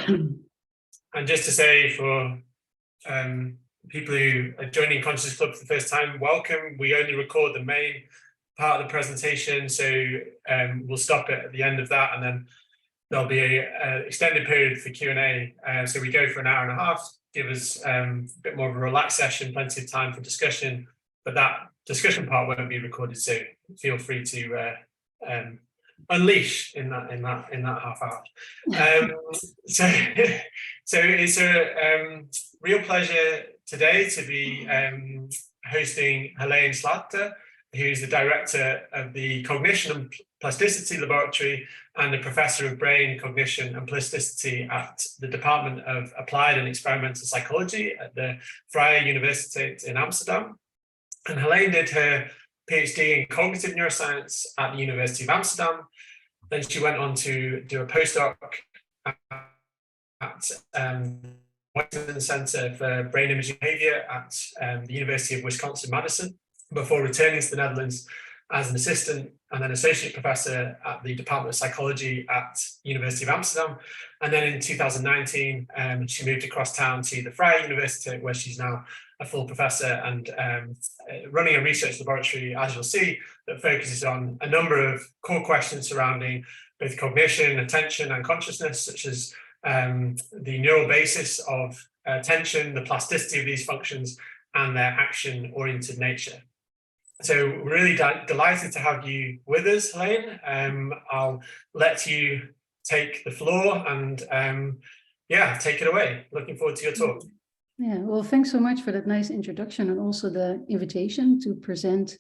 And just to say, for people who are joining Consciousness Club for the first time, welcome. We only record the main part of the presentation, so we'll stop it at the end of that, and then there'll be an extended period for Q&A. So we go for an hour and a half, give us a bit more of a relaxed session, plenty of time for discussion, but that discussion part won't be recorded, so feel free to unleash in that half hour. So it's a real pleasure today to be hosting HeleenSlagter, who's the director of the Cognition and Plasticity Laboratory and a professor of brain, cognition and plasticity at the Department of Applied and Experimental Psychology at the Vrije Universiteit in Amsterdam. And Heleen did her PhD in cognitive neuroscience at the University of Amsterdam. Then she went on to do a postdoc at the Center for Brain Imaging Behavior at the University of Wisconsin-Madison, before returning to the Netherlands as an assistant and then associate professor at the Department of Psychology at University of Amsterdam. And then in 2019, she moved across town to the Vrije Universiteit, where she's now a full professor and running a research laboratory, as you'll see, that focuses on a number of core questions surrounding both cognition, attention, and consciousness, such as the neural basis of attention, the plasticity of these functions, and their action-oriented nature. So we're really delighted to have you with us, Heleen. I'll let you take the floor and yeah, take it away. Looking forward to your talk. Yeah, well, thanks so much for that nice introduction and also the invitation to present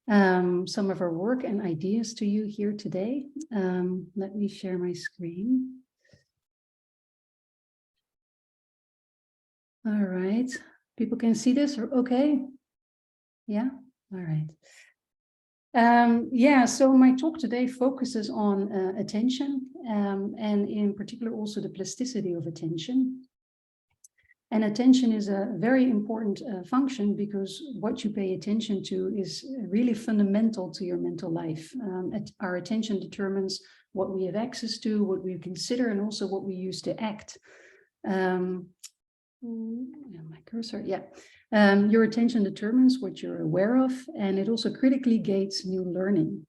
some of our work and ideas to you here today. Let me share my screen. All right, people can see this, okay? Yeah, all right. Yeah, so my talk today focuses on attention and in particular also the plasticity of attention. And attention is a very important function because what you pay attention to is really fundamental to your mental life. Our attention determines what we have access to, what we consider, and also what we use to act. My cursor, yeah. Your attention determines what you're aware of, and it also critically gates new learning.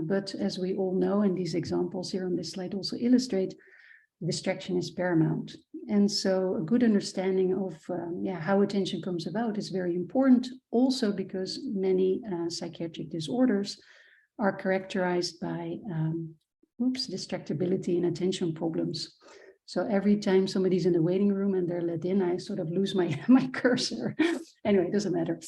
But as we all know, and these examples here on this slide also illustrate, distraction is paramount. And so a good understanding of how attention comes about is very important, also because many psychiatric disorders are characterized by distractibility and attention problems. So every time somebody's in the waiting room and they're let in, I sort of lose my cursor. Anyway, it doesn't matter.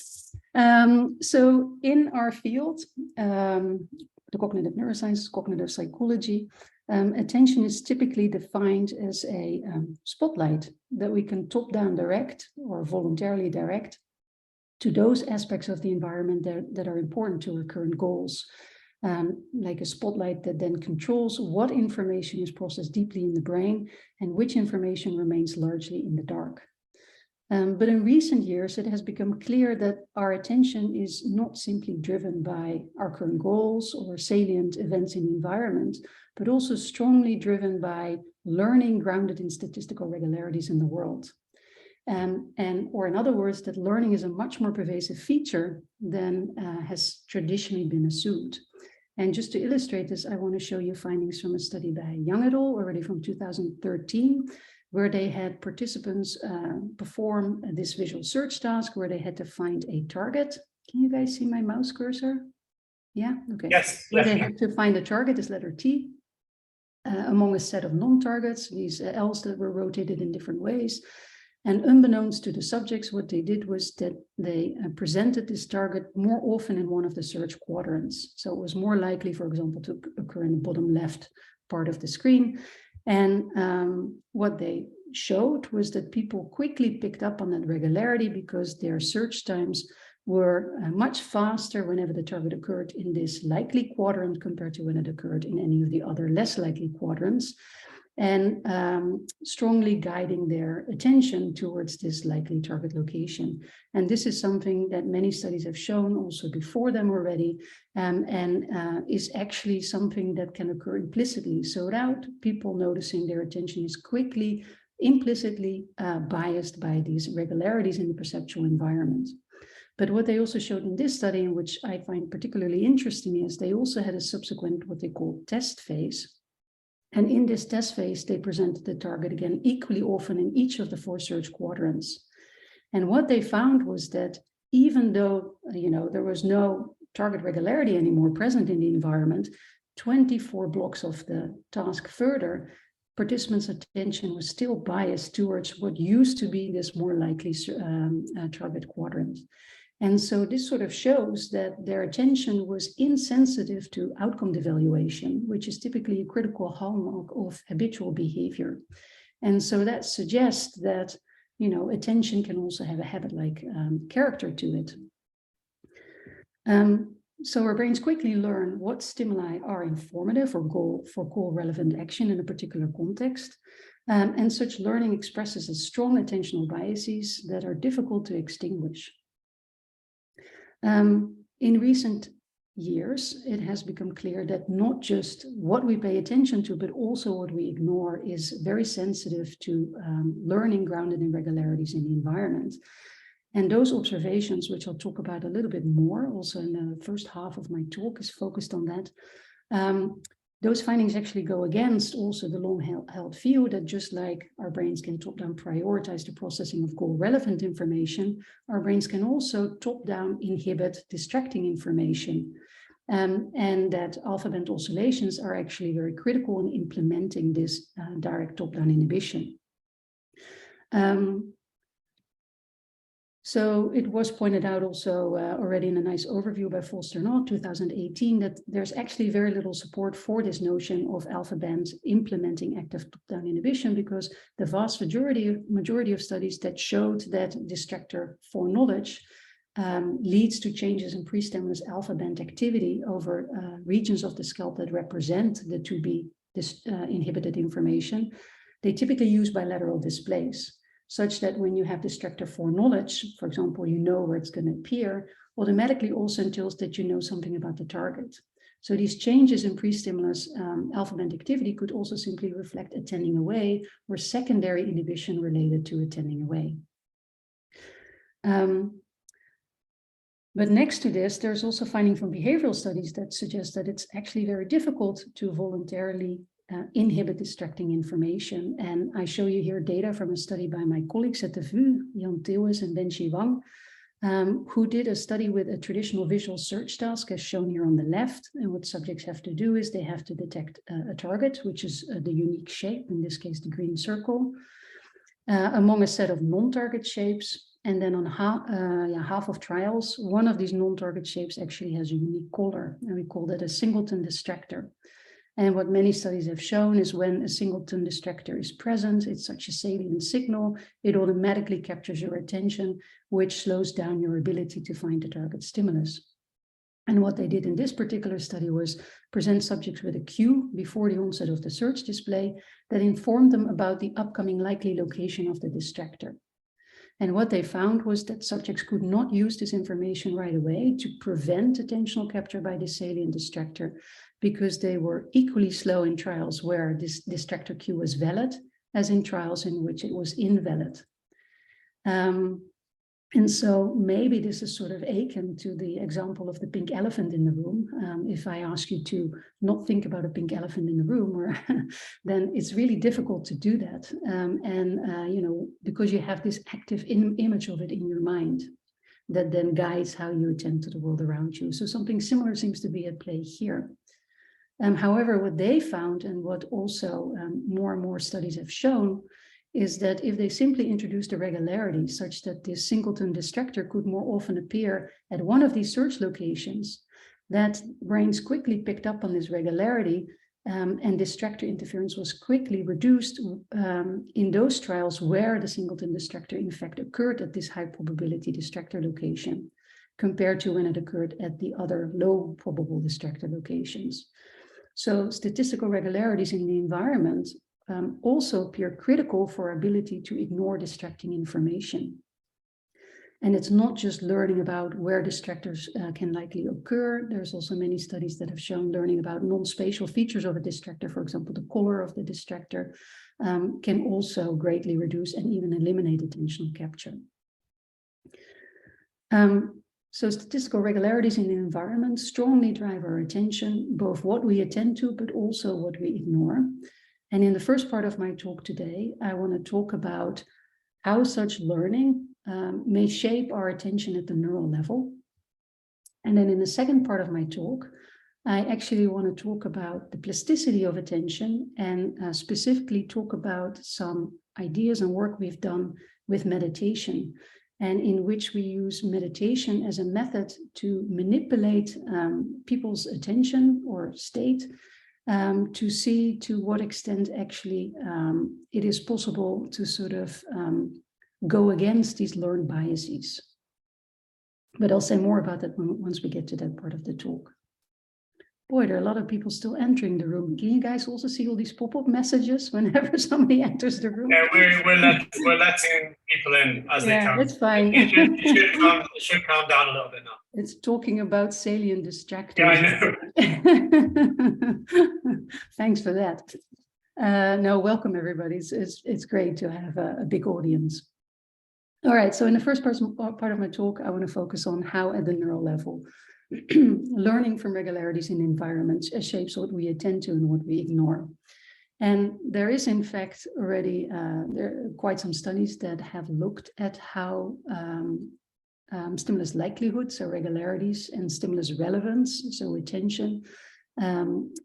So in our field, the cognitive neuroscience, cognitive psychology, attention is typically defined as a spotlight that we can top-down direct or voluntarily direct to those aspects of the environment that are important to our current goals. Like a spotlight that then controls what information is processed deeply in the brain and which information remains largely in the dark. But in recent years, it has become clear that our attention is not simply driven by our current goals or salient events in the environment, but also strongly driven by learning grounded in statistical regularities in the world. Or in other words, that learning is a much more pervasive feature than has traditionally been assumed. And just to illustrate this, I want to show you findings from a study by Young et al. Already from 2013, where they had participants perform this visual search task where they had to find a target. Can you guys see my mouse cursor? Yeah, okay. Yes. Where they had to find a target, this letter T, among a set of non-targets, these L's that were rotated in different ways. And unbeknownst to the subjects, what they did was that they presented this target more often in one of the search quadrants. So it was more likely, for example, to occur in the bottom left part of the screen. And what they showed was that people quickly picked up on that regularity because their search times were much faster whenever the target occurred in this likely quadrant compared to when it occurred in any of the other less likely quadrants. and strongly guiding their attention towards this likely target location. And this is something that many studies have shown also before them already, and is actually something that can occur implicitly. So without people noticing, their attention is quickly, implicitly biased by these irregularities in the perceptual environment. But what they also showed in this study, and which I find particularly interesting, is they also had a subsequent, what they call test phase. And in this test phase, they presented the target again equally often in each of the 4 search quadrants. And what they found was that even though, there was no target regularity anymore present in the environment, 24 blocks of the task further, participants' attention was still biased towards what used to be this more likely target quadrant. And so this sort of shows that their attention was insensitive to outcome devaluation, which is typically a critical hallmark of habitual behavior. And so that suggests that, attention can also have a habit-like character to it. So our brains quickly learn what stimuli are informative or goal-relevant action in a particular context. And such learning expresses as strong attentional biases that are difficult to extinguish. In recent years, it has become clear that not just what we pay attention to, but also what we ignore is very sensitive to learning grounded in regularities in the environment. And those observations, which I'll talk about a little bit more, also in the first half of my talk, is focused on that. Those findings actually go against also the long-held view that just like our brains can top-down prioritize the processing of goal-relevant information, our brains can also top-down inhibit distracting information. And that alpha-band oscillations are actually very critical in implementing this direct top-down inhibition. So it was pointed out also already in a nice overview by Foster-Knott, 2018, that there's actually very little support for this notion of alpha bands implementing active top-down inhibition, because the vast majority of studies that showed that distractor foreknowledge leads to changes in pre-stimulus alpha band activity over regions of the scalp that represent the to be inhibited information. They typically use bilateral displays, such that when you have distractor foreknowledge, for example, you know where it's going to appear, automatically also entails that you know something about the target. So these changes in pre-stimulus alpha band activity could also simply reflect attending away or secondary inhibition related to attending away. But next to this, there's also finding from behavioral studies that suggest that it's actually very difficult to voluntarily inhibit distracting information. And I show you here data from a study by my colleagues at the VU, Jan Theeuwis and Benji Wang, who did a study with a traditional visual search task as shown here on the left. And what subjects have to do is they have to detect a target, which is the unique shape, in this case, the green circle, among a set of non-target shapes. And then on half of trials, one of these non-target shapes actually has a unique color, and we call that a singleton distractor. And what many studies have shown is when a singleton distractor is present, it's such a salient signal, it automatically captures your attention, which slows down your ability to find the target stimulus. And what they did in this particular study was present subjects with a cue before the onset of the search display that informed them about the upcoming likely location of the distractor. And what they found was that subjects could not use this information right away to prevent attentional capture by the salient distractor, because they were equally slow in trials where this distractor cue was valid, as in trials in which it was invalid. And so maybe this is sort of akin to the example of the pink elephant in the room. If I ask you to not think about a pink elephant in the room, then it's really difficult to do that. Because you have this active image of it in your mind that then guides how you attend to the world around you. So something similar seems to be at play here. However, what they found, and what also more and more studies have shown, is that if they simply introduced a regularity such that this singleton distractor could more often appear at one of these search locations, that brains quickly picked up on this regularity, and distractor interference was quickly reduced in those trials where the singleton distractor in fact occurred at this high probability distractor location, compared to when it occurred at the other low probable distractor locations. So statistical regularities in the environment also appear critical for our ability to ignore distracting information. And it's not just learning about where distractors can likely occur. There's also many studies that have shown learning about non-spatial features of a distractor, for example, the color of the distractor, can also greatly reduce and even eliminate attentional capture. So statistical regularities in the environment strongly drive our attention, both what we attend to, but also what we ignore. And in the first part of my talk today, I want to talk about how such learning may shape our attention at the neural level. And then in the second part of my talk, I actually want to talk about the plasticity of attention and specifically talk about some ideas and work we've done with meditation, and in which we use meditation as a method to manipulate people's attention or state to see to what extent actually it is possible to sort of go against these learned biases. But I'll say more about that once we get to that part of the talk. Boy, there are a lot of people still entering the room. Can you guys also see all these pop-up messages whenever somebody enters the room? Yeah, we're letting people in as they come. It's fine. It should calm down a little bit now. It's talking about salient distractors. Yeah, I know. Thanks for that. No, welcome everybody. It's great to have a big audience. All right, so in the first part of my talk, I want to focus on how at the neural level, learning from regularities in environments shapes what we attend to and what we ignore. And there is, in fact, already there are quite some studies that have looked at how stimulus likelihood, so regularities, and stimulus relevance, so attention,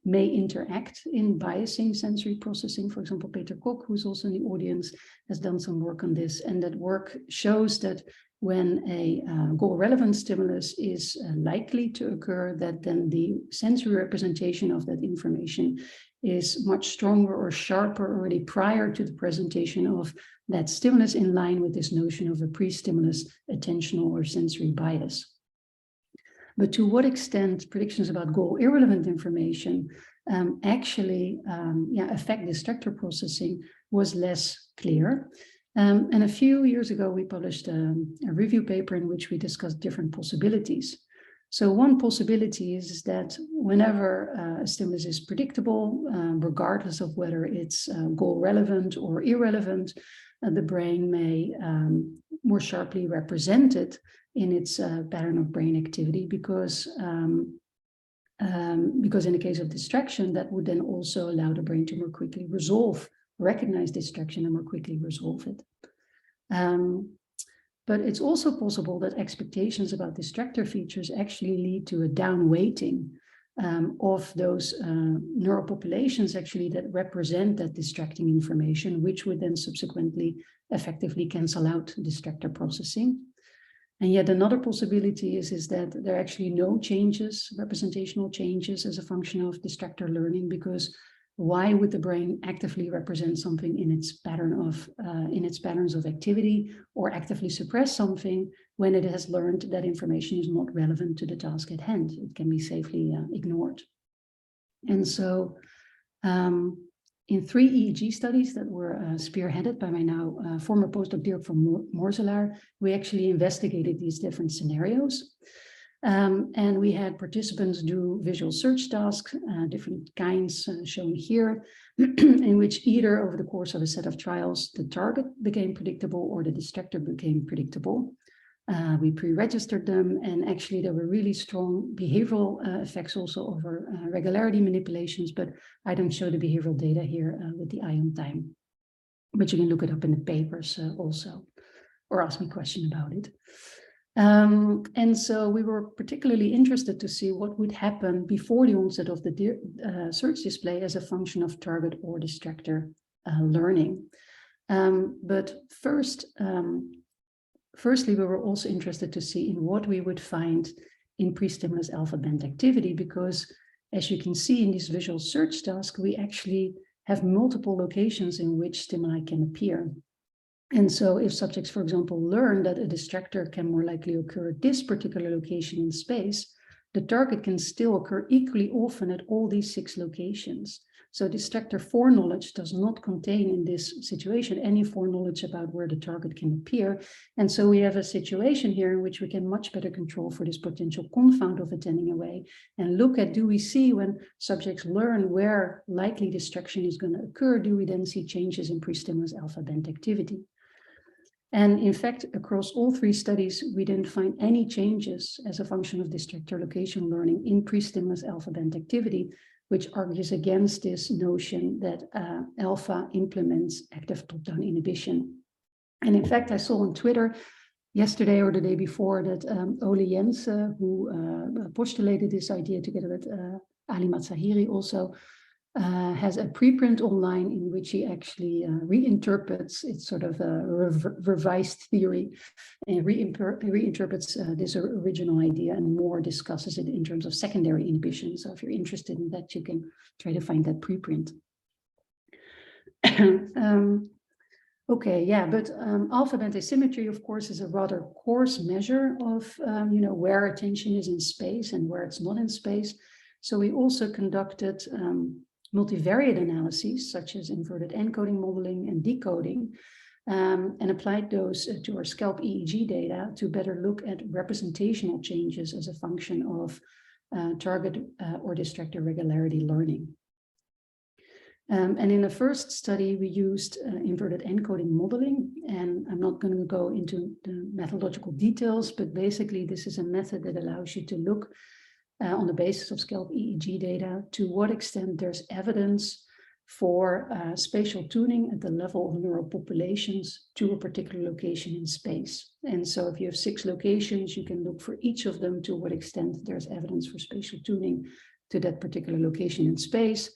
may interact in biasing sensory processing. For example, Peter Kok, who's also in the audience, has done some work on this, and that work shows that when a goal-relevant stimulus is likely to occur, that then the sensory representation of that information is much stronger or sharper already prior to the presentation of that stimulus, in line with this notion of a pre-stimulus attentional or sensory bias. But to what extent predictions about goal-irrelevant information actually affect distractor processing was less clear. And a few years ago, we published a review paper in which we discussed different possibilities. So one possibility is that whenever a stimulus is predictable, regardless of whether it's goal-relevant or irrelevant, the brain may more sharply represent it in its pattern of brain activity, because in the case of distraction, that would then also allow the brain to more quickly recognize distraction and more quickly resolve it. But it's also possible that expectations about distractor features actually lead to a downweighting of those neural populations actually that represent that distracting information, which would then subsequently effectively cancel out distractor processing. And yet another possibility is that there are actually no changes, representational changes, as a function of distractor learning, because why would the brain actively represent something in its patterns of activity, or actively suppress something when it has learned that information is not relevant to the task at hand? It can be safely ignored. And so in 3 EEG studies that were spearheaded by my now former postdoc Dirk van Moorselaar, we actually investigated these different scenarios. And we had participants do visual search tasks, different kinds shown here, in which either over the course of a set of trials, the target became predictable or the distractor became predictable. We pre-registered them, and actually there were really strong behavioral effects also over regularity manipulations, but I don't show the behavioral data here with the eye on time. But you can look it up in the papers also, or ask me a question about it. And so we were particularly interested to see what would happen before the onset of the search display as a function of target or distractor learning. But firstly, we were also interested to see in what we would find in pre-stimulus alpha band activity, because as you can see in this visual search task, we actually have multiple locations in which stimuli can appear. And so if subjects, for example, learn that a distractor can more likely occur at this particular location in space, the target can still occur equally often at all these 6 locations. So distractor foreknowledge does not contain in this situation any foreknowledge about where the target can appear. And so we have a situation here in which we can much better control for this potential confound of attending away and look at, do we see when subjects learn where likely distraction is going to occur, do we then see changes in pre-stimulus alpha band activity? And in fact, across all 3 studies, we didn't find any changes as a function of distractor location learning in pre-stimulus alpha band activity, which argues against this notion that alpha implements active top-down inhibition. And in fact, I saw on Twitter yesterday or the day before that Ole Jens, who postulated this idea together with Ali Matsahiri also, has a preprint online in which he actually reinterprets, it's sort of a revised theory, and reinterprets this original idea and more discusses it in terms of secondary inhibition. So if you're interested in that, you can try to find that preprint. Okay, yeah, but alpha band asymmetry, of course, is a rather coarse measure of where attention is in space and where it's not in space. So we also conducted multivariate analyses, such as inverted encoding modeling and decoding, and applied those to our scalp EEG data to better look at representational changes as a function of target or distractor regularity learning. And in the first study, we used inverted encoding modeling, and I'm not going to go into the methodological details, but basically this is a method that allows you to look on the basis of scalp EEG data to what extent there's evidence for spatial tuning at the level of neural populations to a particular location in space. And so if you have 6 locations, you can look for each of them to what extent there's evidence for spatial tuning to that particular location in space,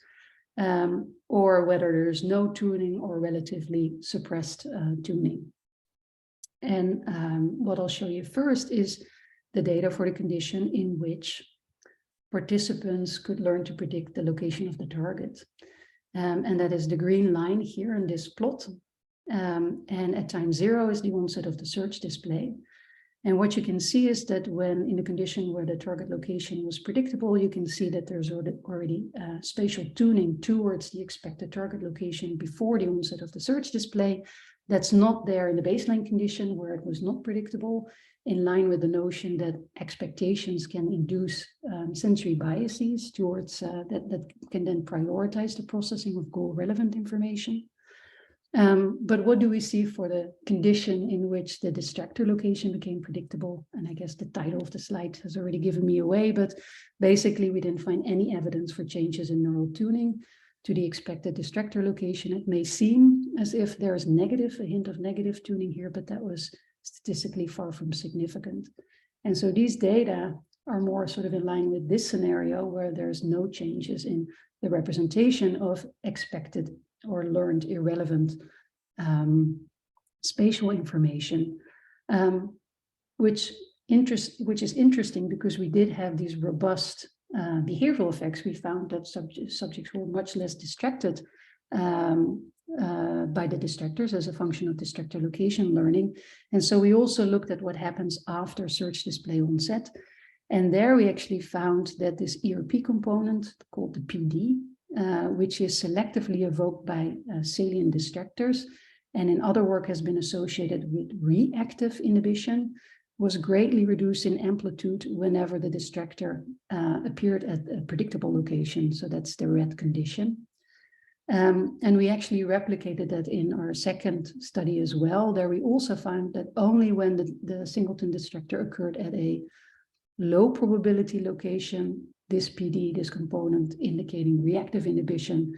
or whether there's no tuning or relatively suppressed tuning. And what I'll show you first is the data for the condition in which participants could learn to predict the location of the target. And that is the green line here in this plot. And at time 0 is the onset of the search display. And what you can see is that when in a condition where the target location was predictable, you can see that there's already spatial tuning towards the expected target location before the onset of the search display. That's not there in the baseline condition where it was not predictable, in line with the notion that expectations can induce sensory biases towards that can then prioritize the processing of goal-relevant information. But what do we see for the condition in which the distractor location became predictable? And I guess the title of the slide has already given me away, but basically we didn't find any evidence for changes in neural tuning to the expected distractor location. It may seem as if there's a hint of negative tuning here, but that was statistically far from significant. And so these data are more sort of in line with this scenario where there's no changes in the representation of expected or learned irrelevant spatial information, which is interesting because we did have these robust behavioral effects. We found that subjects were much less distracted by the distractors as a function of distractor location learning. And so we also looked at what happens after search display onset. And there we actually found that this ERP component called the PD, which is selectively evoked by salient distractors, and in other work has been associated with reactive inhibition, was greatly reduced in amplitude whenever the distractor appeared at a predictable location. So that's the red condition. And we actually replicated that in our second study as well. There we also found that only when the singleton distractor occurred at a low probability location, this PD, this component indicating reactive inhibition,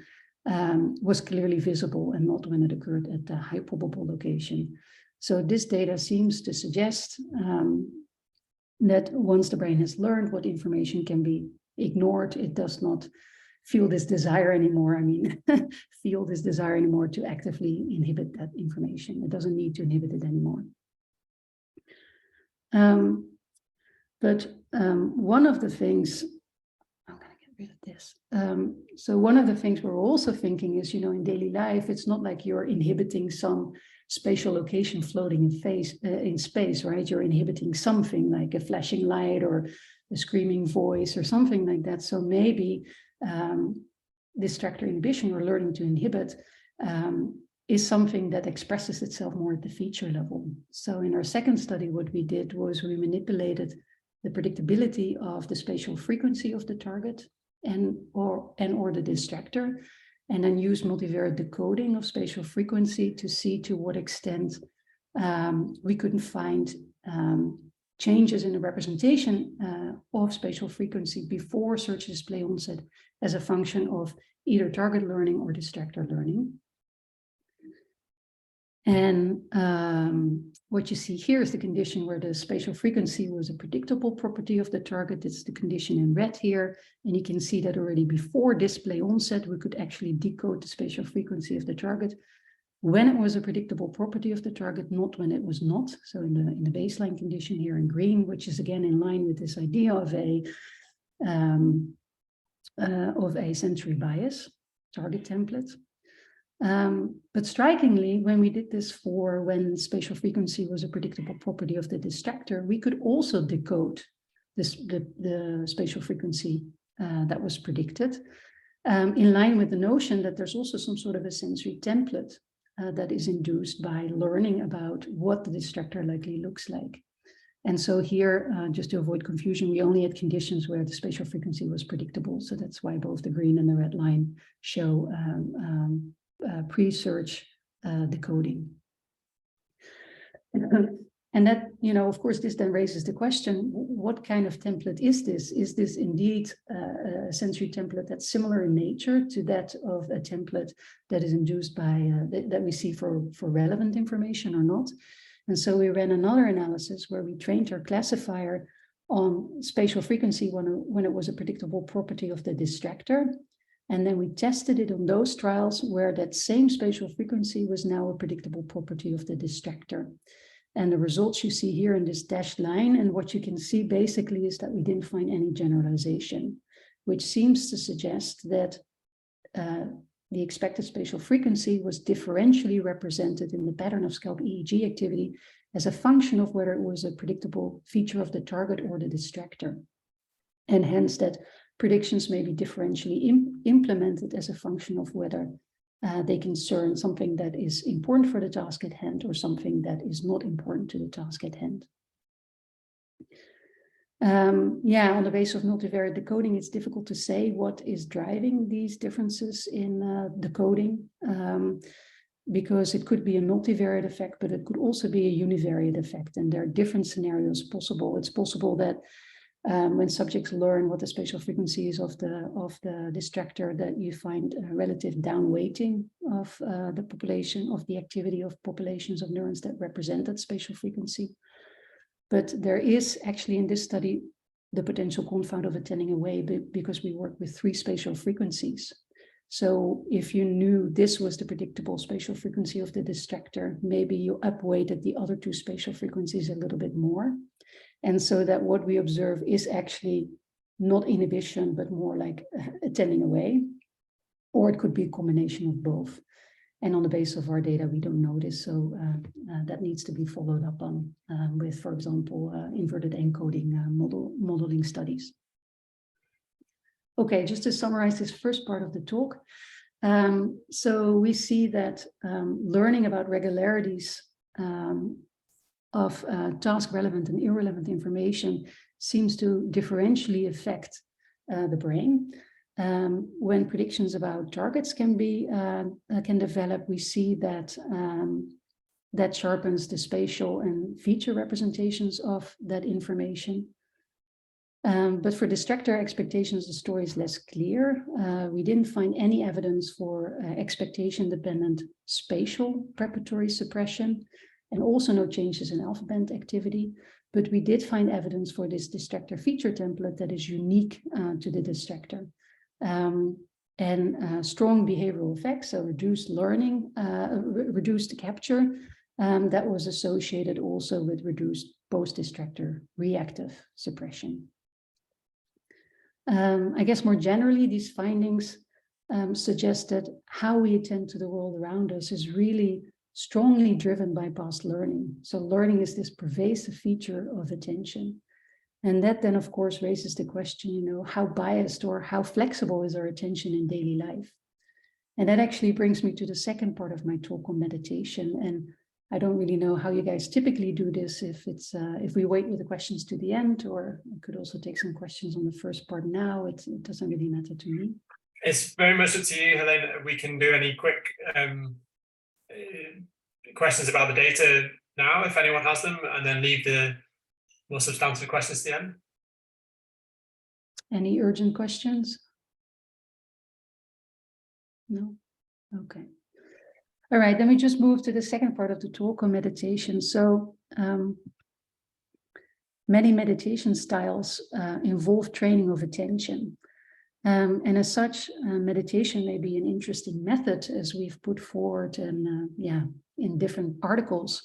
was clearly visible, and not when it occurred at the high probable location. So this data seems to suggest that once the brain has learned what information can be ignored, it does not feel this desire anymore. Feel this desire anymore to actively inhibit that information. It doesn't need to inhibit it anymore. But one of the things, I'm going to get rid of this. So one of the things we're also thinking is, in daily life, it's not like you're inhibiting some spatial location floating in space, right? You're inhibiting something like a flashing light or a screaming voice or something like that. So maybe distractor inhibition or learning to inhibit is something that expresses itself more at the feature level. So in our second study, what we did was we manipulated the predictability of the spatial frequency of the target or the distractor, and then use multivariate decoding of spatial frequency to see to what extent we couldn't find changes in the representation of spatial frequency before search display onset as a function of either target learning or distractor learning. And what you see here is the condition where the spatial frequency was a predictable property of the target. It's the condition in red here. And you can see that already before display onset, we could actually decode the spatial frequency of the target when it was a predictable property of the target, not when it was not. So in the baseline condition here in green, which is again in line with this idea of a sensory bias target template. But strikingly, when we did this for when spatial frequency was a predictable property of the distractor, we could also decode the spatial frequency that was predicted, in line with the notion that there's also some sort of a sensory template that is induced by learning about what the distractor likely looks like. And so here, just to avoid confusion, we only had conditions where the spatial frequency was predictable. So that's why both the green and the red line show pre-search decoding. And that, of course, this then raises the question, what kind of template is this? Is this indeed a sensory template that's similar in nature to that of a template that is induced by, that we see for relevant information or not? And so we ran another analysis where we trained our classifier on spatial frequency when it was a predictable property of the distractor. And then we tested it on those trials where that same spatial frequency was now a predictable property of the distractor. And the results you see here in this dashed line, and what you can see basically is that we didn't find any generalization, which seems to suggest that the expected spatial frequency was differentially represented in the pattern of scalp EEG activity as a function of whether it was a predictable feature of the target or the distractor. And hence that predictions may be differentially implemented as a function of whether they concern something that is important for the task at hand or something that is not important to the task at hand. On the basis of multivariate decoding, it's difficult to say what is driving these differences in decoding, because it could be a multivariate effect, but it could also be a univariate effect, and there are different scenarios possible. It's possible that when subjects learn what the spatial frequency is of the distractor, that you find a relative downweighting of the population, of the activity of populations of neurons that represent that spatial frequency. But there is actually in this study the potential confound of attending away because we work with 3 spatial frequencies. So if you knew this was the predictable spatial frequency of the distractor, maybe you upweighted the other 2 spatial frequencies a little bit more. And so that what we observe is actually not inhibition, but more like attending away, or it could be a combination of both. And on the basis of our data, we don't know this. So that needs to be followed up on with, for example, inverted encoding modeling studies. Okay, just to summarize this first part of the talk. So we see that learning about regularities of task relevant and irrelevant information seems to differentially affect the brain. When predictions about targets can develop, we see that that sharpens the spatial and feature representations of that information. But for distractor expectations, the story is less clear. We didn't find any evidence for expectation-dependent spatial preparatory suppression, and also no changes in alpha band activity. But we did find evidence for this distractor feature template that is unique to the distractor. And strong behavioral effects, so reduced learning, reduced capture, that was associated also with reduced post-distractor reactive suppression. I guess more generally, these findings suggest that how we attend to the world around us is really strongly driven by past learning. So learning is this pervasive feature of attention. And that then, of course, raises the question, how biased or how flexible is our attention in daily life? And that actually brings me to the second part of my talk on meditation. And I don't really know how you guys typically do this, if we wait with the questions to the end, or I could also take some questions on the first part now. It doesn't really matter to me. It's very much up to you, Helene. We can do any quick questions about the data now, if anyone has them, and then leave the more substantive questions to the end. Any urgent questions? No? Okay. All right, then we just move to the second part of the talk on meditation. So many meditation styles involve training of attention. And as such, meditation may be an interesting method, as we've put forward in different articles,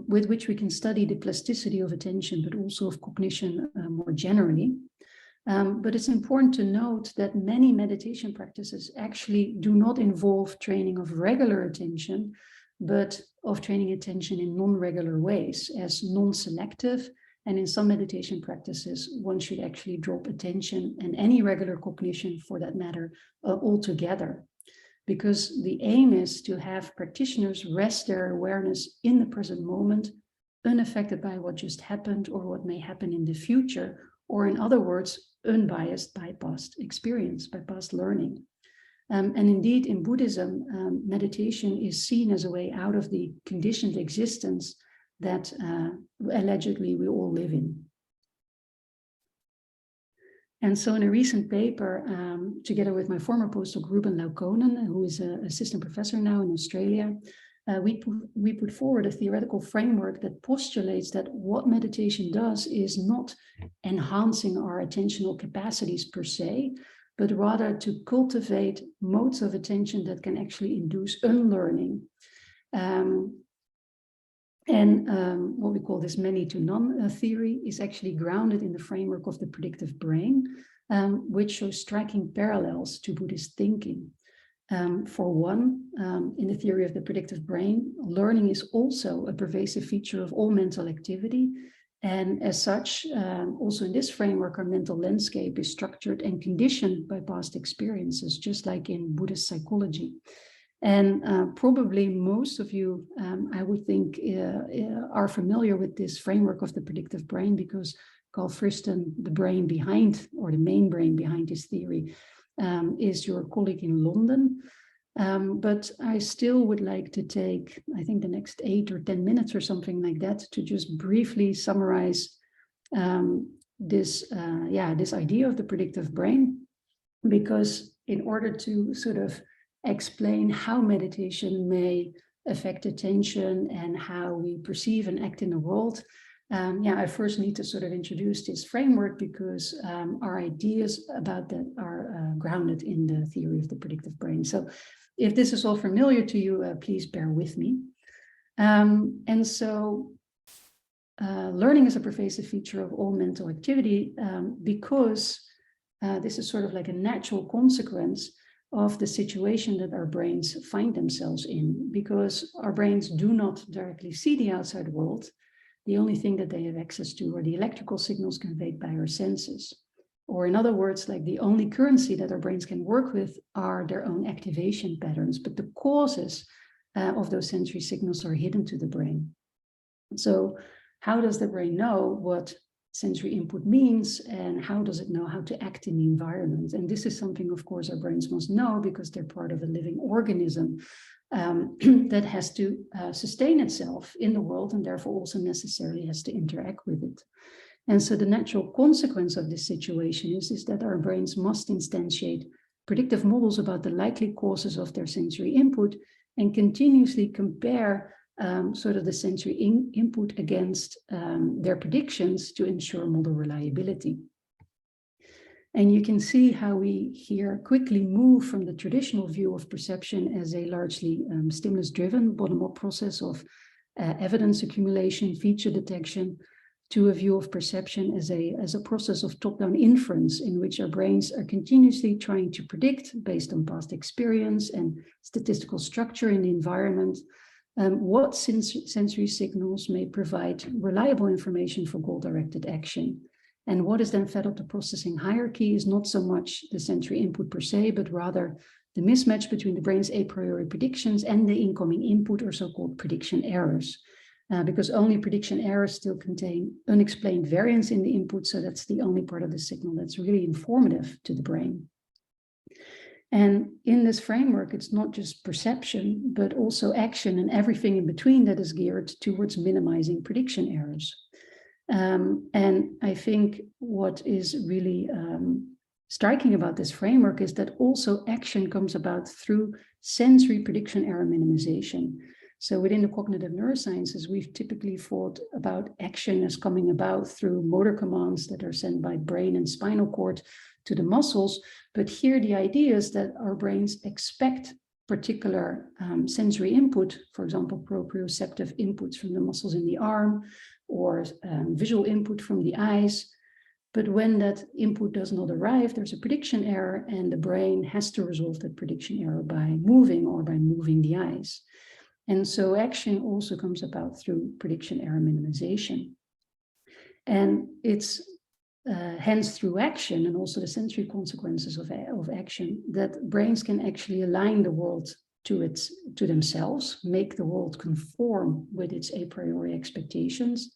with which we can study the plasticity of attention, but also of cognition more generally. But it's important to note that many meditation practices actually do not involve training of regular attention, but of training attention in non-regular ways, as non-selective. And in some meditation practices, one should actually drop attention and any regular cognition, for that matter, altogether. Because the aim is to have practitioners rest their awareness in the present moment, unaffected by what just happened or what may happen in the future, or in other words, unbiased by past experience, by past learning. And indeed, in Buddhism, meditation is seen as a way out of the conditioned existence that allegedly we all live in. And so in a recent paper, together with my former postdoc, Ruben Laukonen, who is an assistant professor now in Australia, we put forward a theoretical framework that postulates that what meditation does is not enhancing our attentional capacities per se, but rather to cultivate modes of attention that can actually induce unlearning. What we call this many to none theory is actually grounded in the framework of the predictive brain, which shows striking parallels to Buddhist thinking. For one, in the theory of the predictive brain, learning is also a pervasive feature of all mental activity. And as such, also in this framework, our mental landscape is structured and conditioned by past experiences, just like in Buddhist psychology. And probably most of you, I would think, are familiar with this framework of the predictive brain, because Carl Friston, the brain behind, or the main brain behind this theory, is your colleague in London. But I still would like to take, I think, the next 8 or 10 minutes or something like that to just briefly summarize this idea of the predictive brain, because in order to sort of explain how meditation may affect attention and how we perceive and act in the world, I first need to sort of introduce this framework, because our ideas about that are grounded in the theory of the predictive brain. So if this is all familiar to you, please bear with me. And so learning is a pervasive feature of all mental activity, because this is sort of like a natural consequence of the situation that our brains find themselves in, because our brains do not directly see the outside world. The only thing that they have access to are the electrical signals conveyed by our senses. Or in other words, like the only currency that our brains can work with are their own activation patterns, but the causes of those sensory signals are hidden to the brain. So how does the brain know what sensory input means, and how does it know how to act in the environment? And this is something, of course, our brains must know, because they're part of a living organism that has to sustain itself in the world, and therefore also necessarily has to interact with it. And so the natural consequence of this situation is that our brains must instantiate predictive models about the likely causes of their sensory input, and continuously compare sort of the sensory input against their predictions to ensure model reliability. And you can see how we here quickly move from the traditional view of perception as a largely stimulus-driven bottom-up process of evidence accumulation, feature detection, to a view of perception as a process of top-down inference, in which our brains are continuously trying to predict, based on past experience and statistical structure in the environment, what sensory signals may provide reliable information for goal-directed action. And what is then fed up the processing hierarchy is not so much the sensory input per se, but rather the mismatch between the brain's a priori predictions and the incoming input, or so-called prediction errors. Because only prediction errors still contain unexplained variance in the input, so that's the only part of the signal that's really informative to the brain. And in this framework, it's not just perception, but also action and everything in between that is geared towards minimizing prediction errors. And I think what is really striking about this framework is that also action comes about through sensory prediction error minimization. So within the cognitive neurosciences, we've typically thought about action as coming about through motor commands that are sent by brain and spinal cord to the muscles. But here the idea is that our brains expect particular sensory input, for example, proprioceptive inputs from the muscles in the arm, or visual input from the eyes. But when that input does not arrive, there's a prediction error, and the brain has to resolve that prediction error by moving the eyes. And so action also comes about through prediction error minimization. And it's hence through action and also the sensory consequences of action that brains can actually align the world to themselves, make the world conform with its a priori expectations.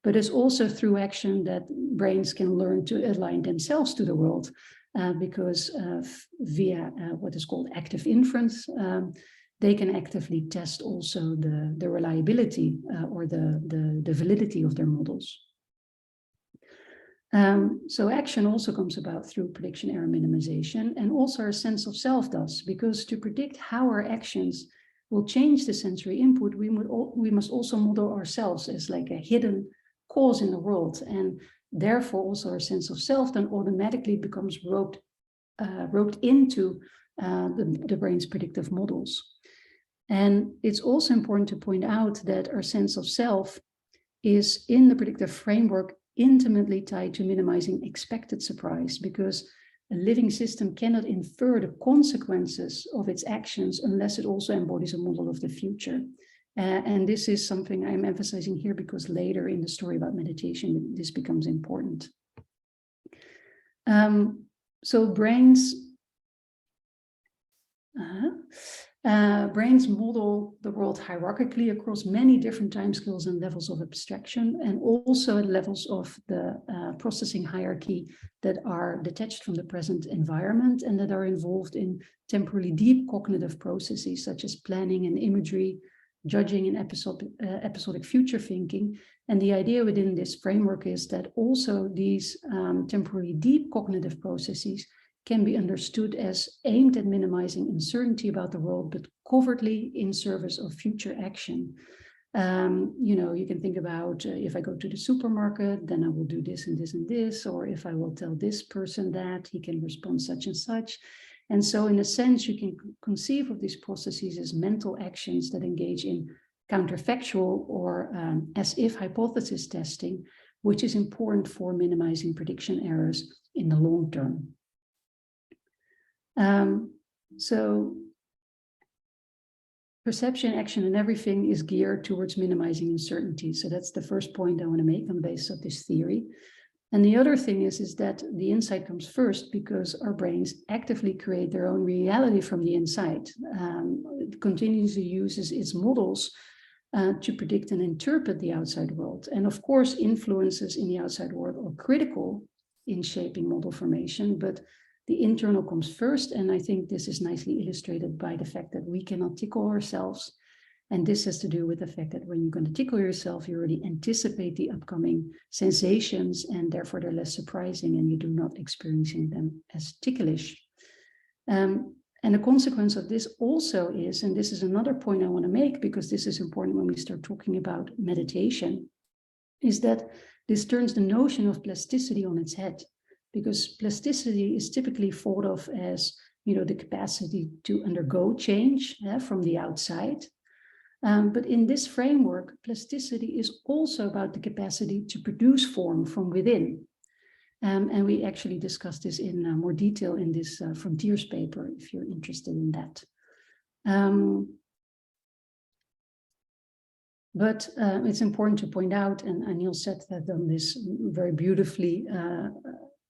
But it's also through action that brains can learn to align themselves to the world, because via what is called active inference, they can actively test also the reliability or the validity of their models. So action also comes about through prediction error minimization, and also our sense of self does, because to predict how our actions will change the sensory input, we must also model ourselves as like a hidden cause in the world, and therefore also our sense of self then automatically becomes roped into the brain's predictive models. And it's also important to point out that our sense of self is in the predictive framework intimately tied to minimizing expected surprise, because a living system cannot infer the consequences of its actions unless it also embodies a model of the future. And this is something I'm emphasizing here because later in the story about meditation, this becomes important. So brains model the world hierarchically across many different timescales and levels of abstraction, and also at levels of the processing hierarchy that are detached from the present environment and that are involved in temporally deep cognitive processes such as planning and imagery, judging and episodic future thinking. And the idea within this framework is that also these temporally deep cognitive processes can be understood as aimed at minimizing uncertainty about the world, but covertly in service of future action. You can think about if I go to the supermarket, then I will do this and this and this, or if I will tell this person that, he can respond such and such. And so in a sense, you can conceive of these processes as mental actions that engage in counterfactual or as if hypothesis testing, which is important for minimizing prediction errors in the long term. So perception, action, and everything is geared towards minimizing uncertainty. So that's the first point I want to make on the basis of this theory. And the other thing is that the insight comes first because our brains actively create their own reality from the inside. It continuously uses its models to predict and interpret the outside world. And of course, influences in the outside world are critical in shaping model formation, but the internal comes first. And I think this is nicely illustrated by the fact that we cannot tickle ourselves. And this has to do with the fact that when you're going to tickle yourself, you already anticipate the upcoming sensations, and therefore they're less surprising and you do not experiencing them as ticklish. And the consequence of this also is, and this is another point I want to make because this is important when we start talking about meditation, is that this turns the notion of plasticity on its head, because plasticity is typically thought of as, the capacity to undergo change from the outside. But in this framework, plasticity is also about the capacity to produce form from within. And we actually discussed this in more detail in this Frontiers paper, if you're interested in that. But it's important to point out, and Anil said that on this very beautifully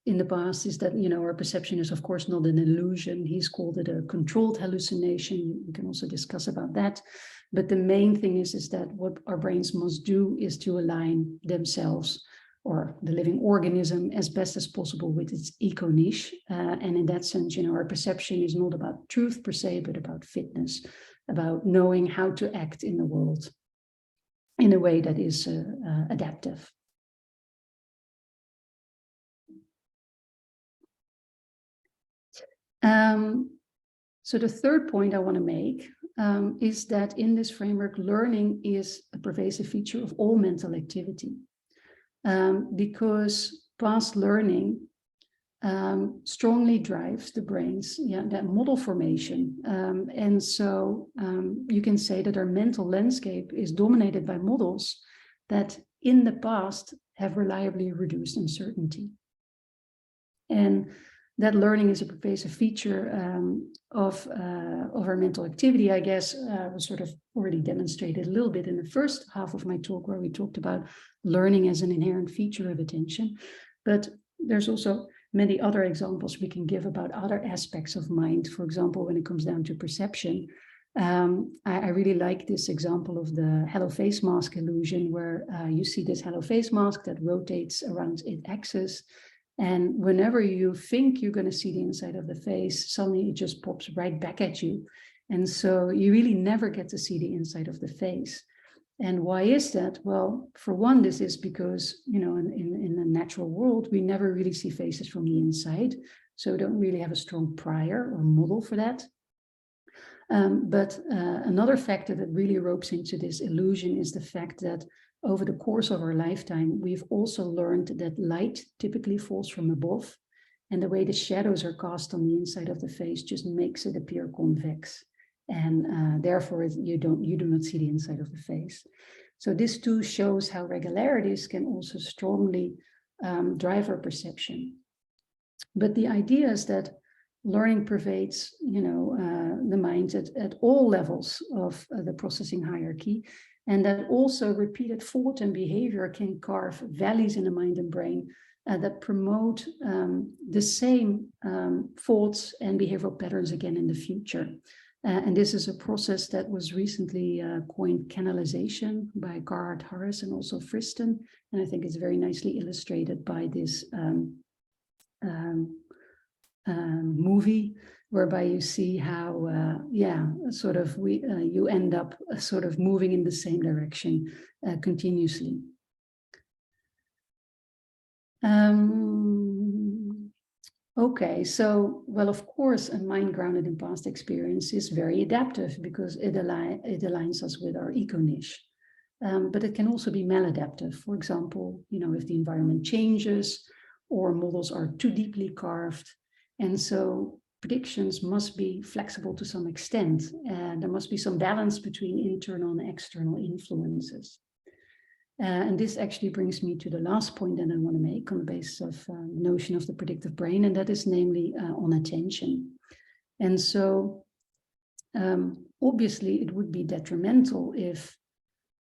in the past, is that, you know, our perception is of course not an illusion. He's called it a controlled hallucination. We can also discuss about that. But the main thing is that what our brains must do is to align themselves or the living organism as best as possible with its eco-niche. And in that sense, you know, our perception is not about truth per se, but about fitness, about knowing how to act in the world in a way that is adaptive. So the third point I want to make is that in this framework, learning is a pervasive feature of all mental activity, because past learning strongly drives the brain's that model formation. And so you can say that our mental landscape is dominated by models that in the past have reliably reduced uncertainty. And that learning is a pervasive feature of our mental activity, I guess, was sort of already demonstrated a little bit in the first half of my talk, where we talked about learning as an inherent feature of attention. But there's also many other examples we can give about other aspects of mind. For example, when it comes down to perception, I really like this example of the hello face mask illusion, where you see this hello face mask that rotates around its axis. And whenever you think you're going to see the inside of the face, suddenly it just pops right back at you. And so you really never get to see the inside of the face. And why is that? Well, for one, this is because, you know, in the natural world, we never really see faces from the inside. So we don't really have a strong prior or model for that. But another factor that really ropes into this illusion is the fact that over the course of our lifetime, we've also learned that light typically falls from above, and the way the shadows are cast on the inside of the face just makes it appear convex. And therefore, you do not see the inside of the face. So this too shows how regularities can also strongly drive our perception. But the idea is that learning pervades, you know, the mind at all levels of the processing hierarchy, and that also repeated thought and behavior can carve valleys in the mind and brain that promote the same thoughts and behavioral patterns again in the future. And this is a process that was recently coined canalization by Garhard Harris and also Friston. And I think it's very nicely illustrated by this movie, whereby you see how, sort of you end up sort of moving in the same direction continuously. Okay, so, well, of course, a mind grounded in past experience is very adaptive because it aligns us with our eco-niche. But it can also be maladaptive. For example, you know, if the environment changes or models are too deeply carved. And so predictions must be flexible to some extent. And there must be some balance between internal and external influences. And this actually brings me to the last point that I want to make on the basis of the notion of the predictive brain, and that is namely on attention. And so obviously it would be detrimental if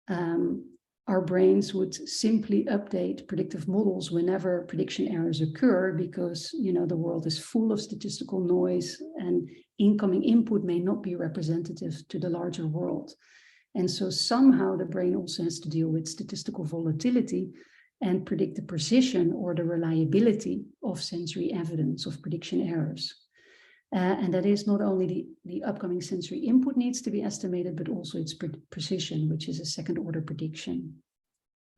our brains would simply update predictive models whenever prediction errors occur, because, you know, the world is full of statistical noise and incoming input may not be representative to the larger world. And so somehow the brain also has to deal with statistical volatility and predict the precision or the reliability of sensory evidence of prediction errors. And that is not only the upcoming sensory input needs to be estimated, but also its precision, which is a second order prediction.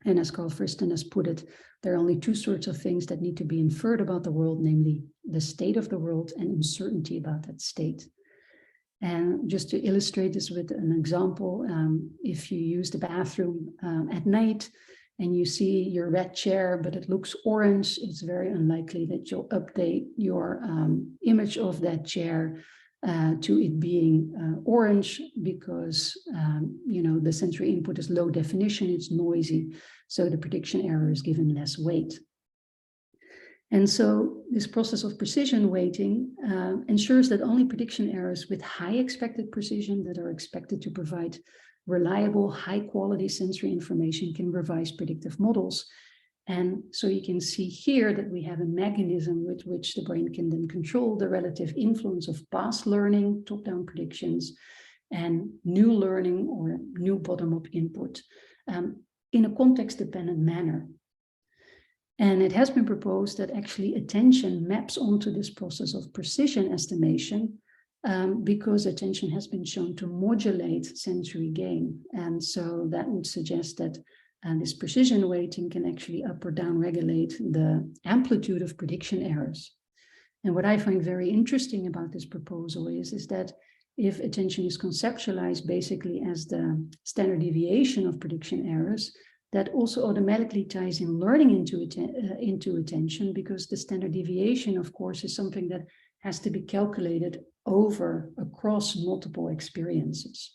And as Carl Friston has put it, there are only two sorts of things that need to be inferred about the world, namely the state of the world and uncertainty about that state. And just to illustrate this with an example, if you use the bathroom at night and you see your red chair, but it looks orange, it's very unlikely that you'll update your image of that chair to it being orange, because you know, the sensory input is low definition, it's noisy, so the prediction error is given less weight. And so this process of precision weighting ensures that only prediction errors with high expected precision that are expected to provide reliable, high-quality sensory information can revise predictive models. And so you can see here that we have a mechanism with which the brain can then control the relative influence of past learning, top-down predictions, and new learning or new bottom-up input in a context-dependent manner. And it has been proposed that actually attention maps onto this process of precision estimation because attention has been shown to modulate sensory gain. And so that would suggest that this precision weighting can actually up or down regulate the amplitude of prediction errors. And what I find very interesting about this proposal is that if attention is conceptualized basically as the standard deviation of prediction errors, that also automatically ties in learning into attention, because the standard deviation, of course, is something that has to be calculated across multiple experiences.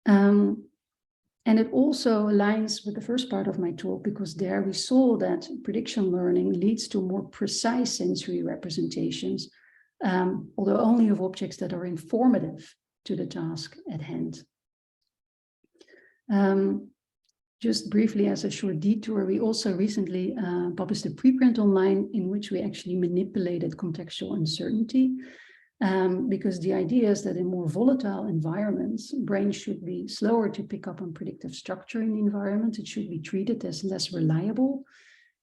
And it also aligns with the first part of my talk, because there we saw that prediction learning leads to more precise sensory representations, although only of objects that are informative to the task at hand. Just briefly, as a short detour, we also recently published a preprint online in which we actually manipulated contextual uncertainty, because the idea is that in more volatile environments, brains should be slower to pick up on predictive structure in the environment. It should be treated as less reliable.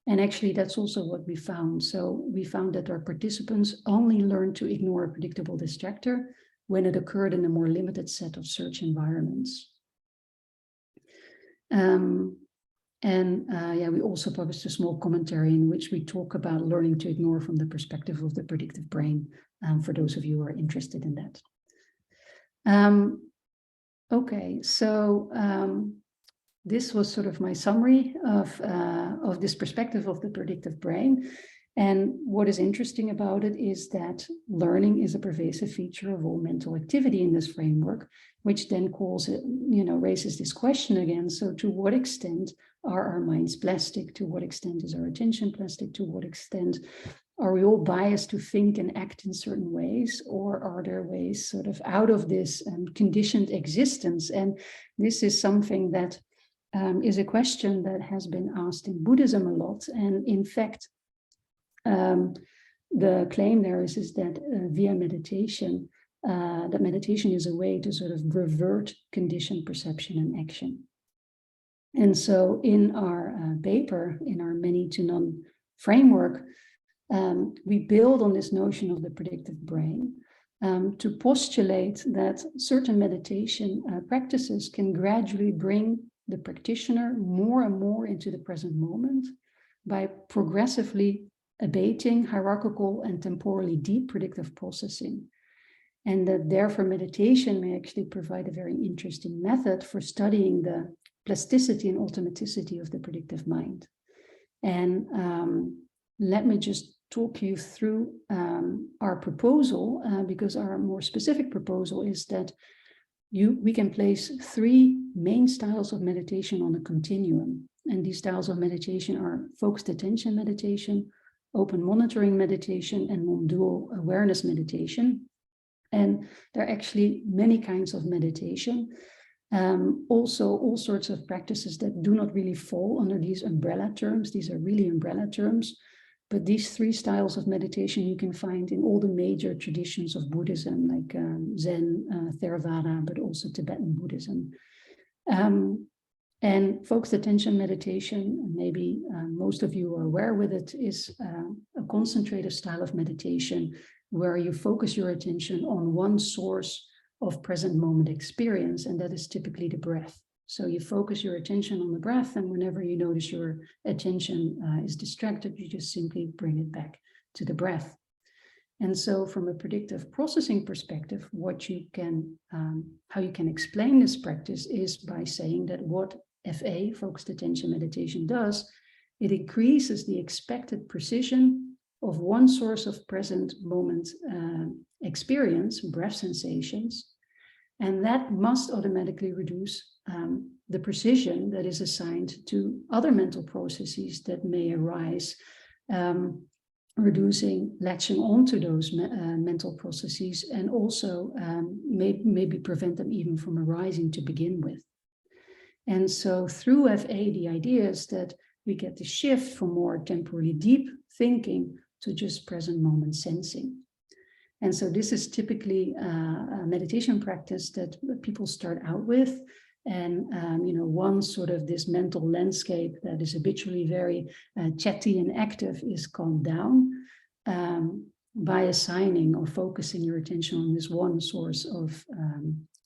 And actually, that's also what we found. So we found that our participants only learned to ignore a predictable distractor when it occurred in a more limited set of search environments. We also published a small commentary in which we talk about learning to ignore from the perspective of the predictive brain, for those of you who are interested in that. Okay, so this was sort of my summary of this perspective of the predictive brain. And what is interesting about it is that learning is a pervasive feature of all mental activity in this framework, which then calls it, raises this question again. So to what extent are our minds plastic? To what extent is our attention plastic? To what extent are we all biased to think and act in certain ways? Or are there ways sort of out of this conditioned existence? And this is something that is a question that has been asked in Buddhism a lot. And in fact, the claim there is that via meditation, that meditation is a way to sort of revert conditioned perception and action. And so in our paper, in our many to none framework, we build on this notion of the predictive brain to postulate that certain meditation practices can gradually bring the practitioner more and more into the present moment by progressively abating hierarchical and temporally deep predictive processing. And that therefore meditation may actually provide a very interesting method for studying the plasticity and automaticity of the predictive mind. And let me just talk you through our proposal, because our more specific proposal is that we can place 3 main styles of meditation on a continuum. And these styles of meditation are focused attention meditation, open monitoring meditation, and non-dual awareness meditation. And there are actually many kinds of meditation. Also, all sorts of practices that do not really fall under these umbrella terms. These are really umbrella terms. But these 3 styles of meditation you can find in all the major traditions of Buddhism, like Zen, Theravada, but also Tibetan Buddhism. And focused attention meditation, maybe most of you are aware with it, is a concentrative style of meditation where you focus your attention on one source of present moment experience, and that is typically the breath. So you focus your attention on the breath, and whenever you notice your attention is distracted, you just simply bring it back to the breath. And so from a predictive processing perspective, how you can explain this practice is by saying that what FA, focused attention meditation, does, it increases the expected precision of one source of present moment experience, breath sensations, and that must automatically reduce the precision that is assigned to other mental processes that may arise reducing latching onto those mental processes, and also maybe prevent them even from arising to begin with. And so through FA, the idea is that we get the shift from more temporally deep thinking to just present moment sensing. And so this is typically a meditation practice that people start out with. And, once sort of this mental landscape that is habitually very chatty and active is calmed down, by assigning or focusing your attention on this one source of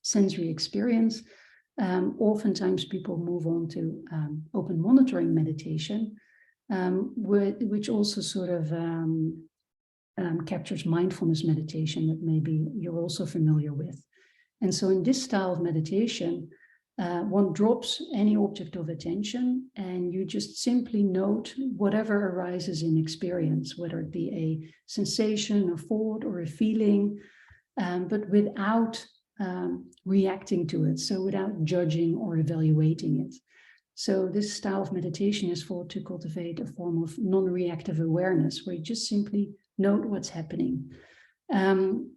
sensory experience, oftentimes people move on to open monitoring meditation, which also sort of captures mindfulness meditation that maybe you're also familiar with. And so in this style of meditation, one drops any object of attention and you just simply note whatever arises in experience, whether it be a sensation, a thought, or a feeling, but without reacting to it, so without judging or evaluating it. So this style of meditation is thought to cultivate a form of non-reactive awareness, where you just simply note what's happening. In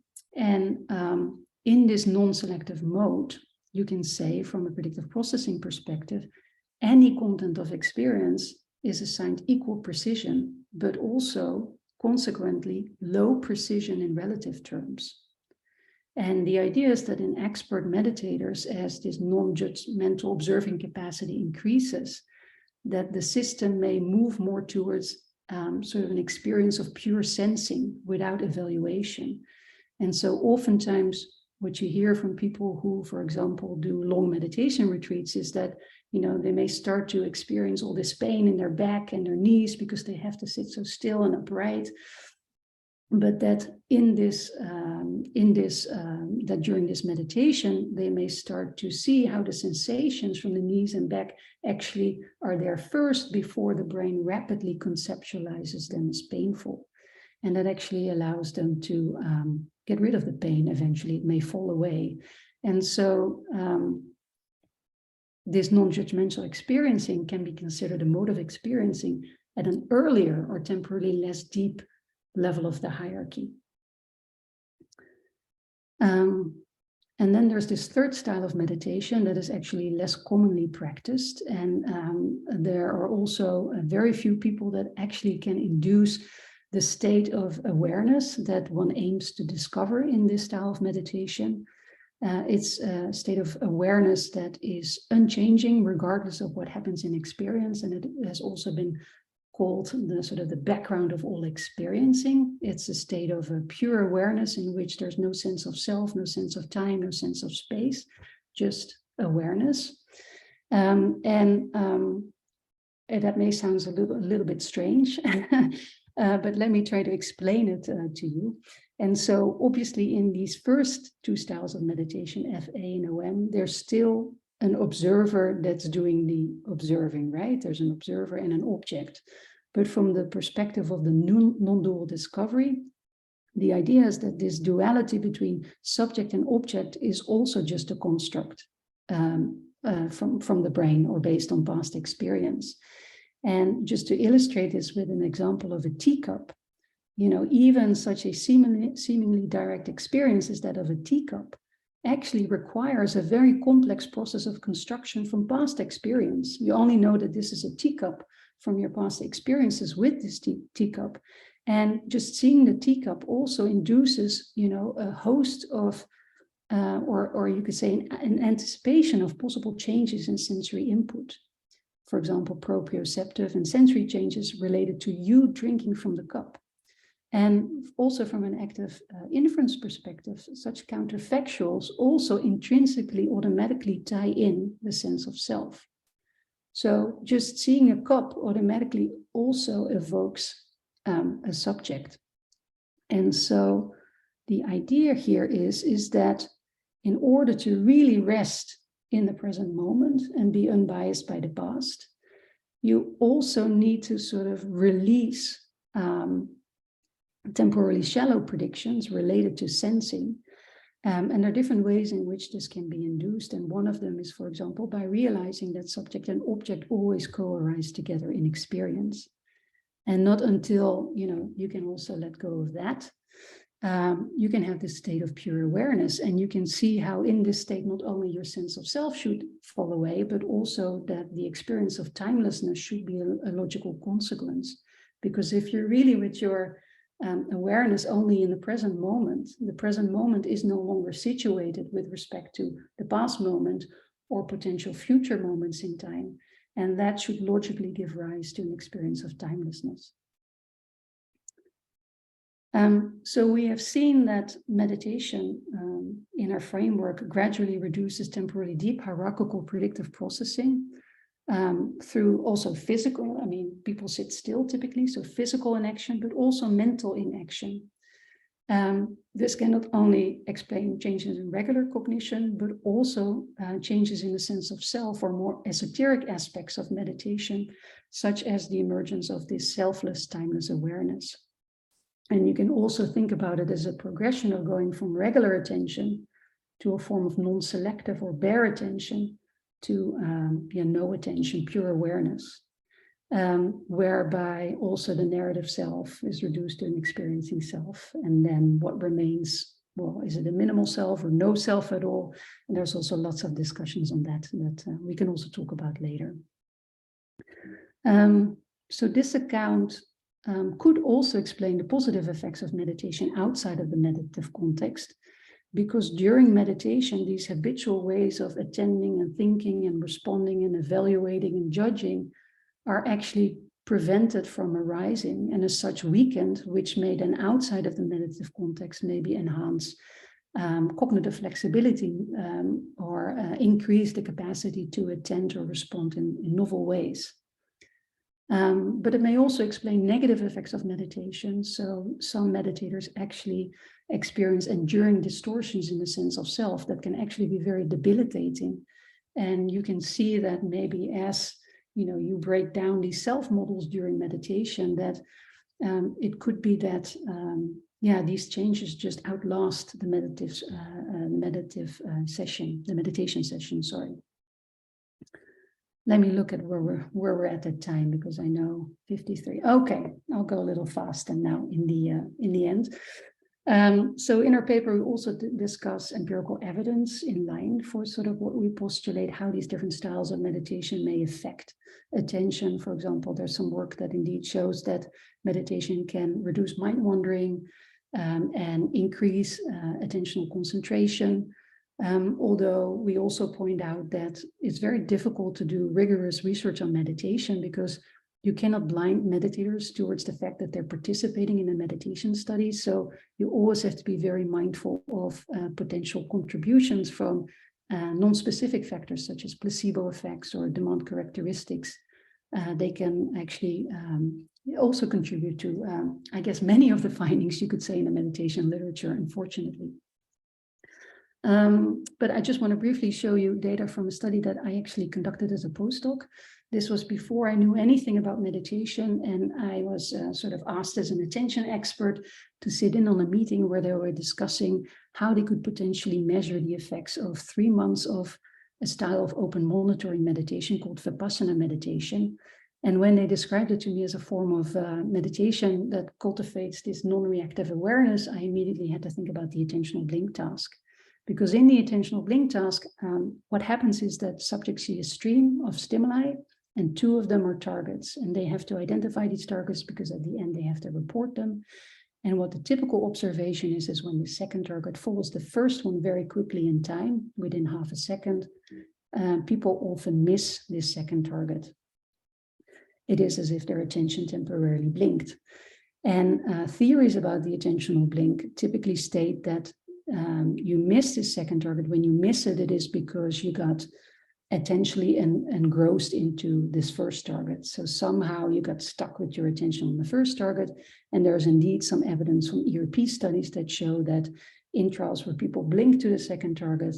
this non-selective mode, you can say, from a predictive processing perspective, any content of experience is assigned equal precision, but also consequently low precision in relative terms. And the idea is that in expert meditators, as this non-judgmental observing capacity increases, that the system may move more towards sort of an experience of pure sensing without evaluation. And so oftentimes what you hear from people who, for example, do long meditation retreats is that, they may start to experience all this pain in their back and their knees because they have to sit so still and upright. But that that during this meditation, they may start to see how the sensations from the knees and back actually are there first before the brain rapidly conceptualizes them as painful. And that actually allows them to get rid of the pain. Eventually, it may fall away. And so this non-judgmental experiencing can be considered a mode of experiencing at an earlier or temporarily less deep level of the hierarchy. And then there's this third style of meditation that is actually less commonly practiced. And there are also very few people that actually can induce the state of awareness that one aims to discover in this style of meditation. It's a state of awareness that is unchanging regardless of what happens in experience. And it has also been called the sort of the background of all experiencing. It's a state of a pure awareness in which there's no sense of self, no sense of time, no sense of space, just awareness. And that may sound a little bit strange, but let me try to explain it to you. And so obviously in these first two styles of meditation, FA and OM, there's still an observer that's doing the observing, right? There's an observer and an object. But from the perspective of the non-dual discovery, the idea is that this duality between subject and object is also just a construct from the brain or based on past experience. And just to illustrate this with an example of a teacup, even such a seemingly direct experience as that of a teacup actually requires a very complex process of construction from past experience. You only know that this is a teacup from your past experiences with this teacup. And just seeing the teacup also induces, a host of, or you could say an anticipation of possible changes in sensory input. For example, proprioceptive and sensory changes related to you drinking from the cup. And also from an active inference perspective, such counterfactuals also intrinsically automatically tie in the sense of self. So just seeing a cup automatically also evokes a subject. And so the idea here is that in order to really rest in the present moment and be unbiased by the past, you also need to sort of release temporally shallow predictions related to sensing. And there are different ways in which this can be induced. And one of them is, for example, by realizing that subject and object always co-arise together in experience. And not until, you can also let go of that, you can have this state of pure awareness. And you can see how in this state, not only your sense of self should fall away, but also that the experience of timelessness should be a logical consequence. Because if you're really with your awareness only in the present moment is no longer situated with respect to the past moment or potential future moments in time. And that should logically give rise to an experience of timelessness. So we have seen that meditation in our framework gradually reduces temporally deep hierarchical predictive processing through also physical, people sit still typically, so physical inaction, but also mental inaction. This can not only explain changes in regular cognition, but also changes in the sense of self or more esoteric aspects of meditation, such as the emergence of this selfless, timeless awareness. And you can also think about it as a progression of going from regular attention to a form of non-selective or bare attention to no attention, pure awareness, whereby also the narrative self is reduced to an experiencing self. And then what remains, well, is it a minimal self or no self at all? And there's also lots of discussions on that we can also talk about later. So this account could also explain the positive effects of meditation outside of the meditative context, because during meditation, these habitual ways of attending and thinking and responding and evaluating and judging are actually prevented from arising and as such weakened, which may then outside of the meditative context maybe enhance cognitive flexibility or increase the capacity to attend or respond in novel ways. But it may also explain negative effects of meditation. So some meditators actually experience enduring distortions in the sense of self that can actually be very debilitating. And you can see that maybe as you break down these self models during meditation, that it could be that these changes just outlast the meditation session. Sorry. Let me look at where we're at that time, because I know 53. Okay, I'll go a little faster now in the end. So in our paper, we also discuss empirical evidence in line for sort of what we postulate how these different styles of meditation may affect attention. For example, there's some work that indeed shows that meditation can reduce mind wandering and increase attentional concentration. Although we also point out that it's very difficult to do rigorous research on meditation because you cannot blind meditators towards the fact that they're participating in a meditation study. So you always have to be very mindful of potential contributions from non-specific factors such as placebo effects or demand characteristics. They can actually also contribute to, I guess, many of the findings you could say in the meditation literature, unfortunately. But I just want to briefly show you data from a study that I actually conducted as a postdoc. This was before I knew anything about meditation, and I was sort of asked as an attention expert to sit in on a meeting where they were discussing how they could potentially measure the effects of 3 months of a style of open monitoring meditation called Vipassana meditation. And when they described it to me as a form of meditation that cultivates this non-reactive awareness, I immediately had to think about the attentional blink task. Because in the attentional blink task, what happens is that subjects see a stream of stimuli, and 2 of them are targets. And they have to identify these targets because at the end they have to report them. And what the typical observation is when the second target follows the first one very quickly in time, within half a second, people often miss this second target. It is as if their attention temporarily blinked. And theories about the attentional blink typically state that you miss this second target. When you miss it, it is because you got attentionally engrossed into this first target. So somehow you got stuck with your attention on the first target. And there's indeed some evidence from ERP studies that show that in trials where people blink to the second target,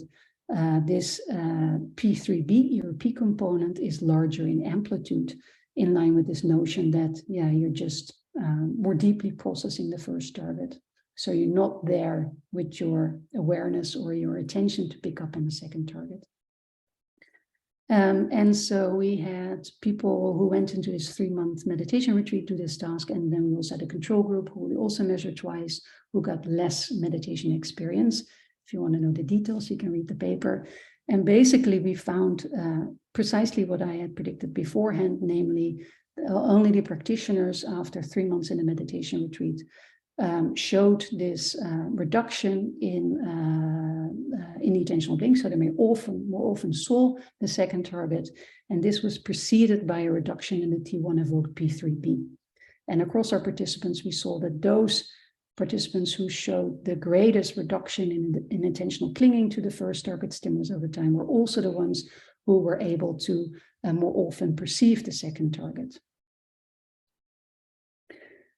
this P3B ERP component is larger in amplitude, in line with this notion that, you're just more deeply processing the first target. So you're not there with your awareness or your attention to pick up on the second target. And so we had people who went into this 3-month meditation retreat to this task, and then we also had a control group who we also measured twice, who got less meditation experience. If you want to know the details, you can read the paper. And basically we found precisely what I had predicted beforehand, namely only the practitioners after 3 months in a meditation retreat showed this reduction in the attentional blink, so they more often saw the second target, and this was preceded by a reduction in the T1 evoked P3P. And across our participants, we saw that those participants who showed the greatest reduction in attentional clinging to the first target stimulus over time were also the ones who were able to more often perceive the second target.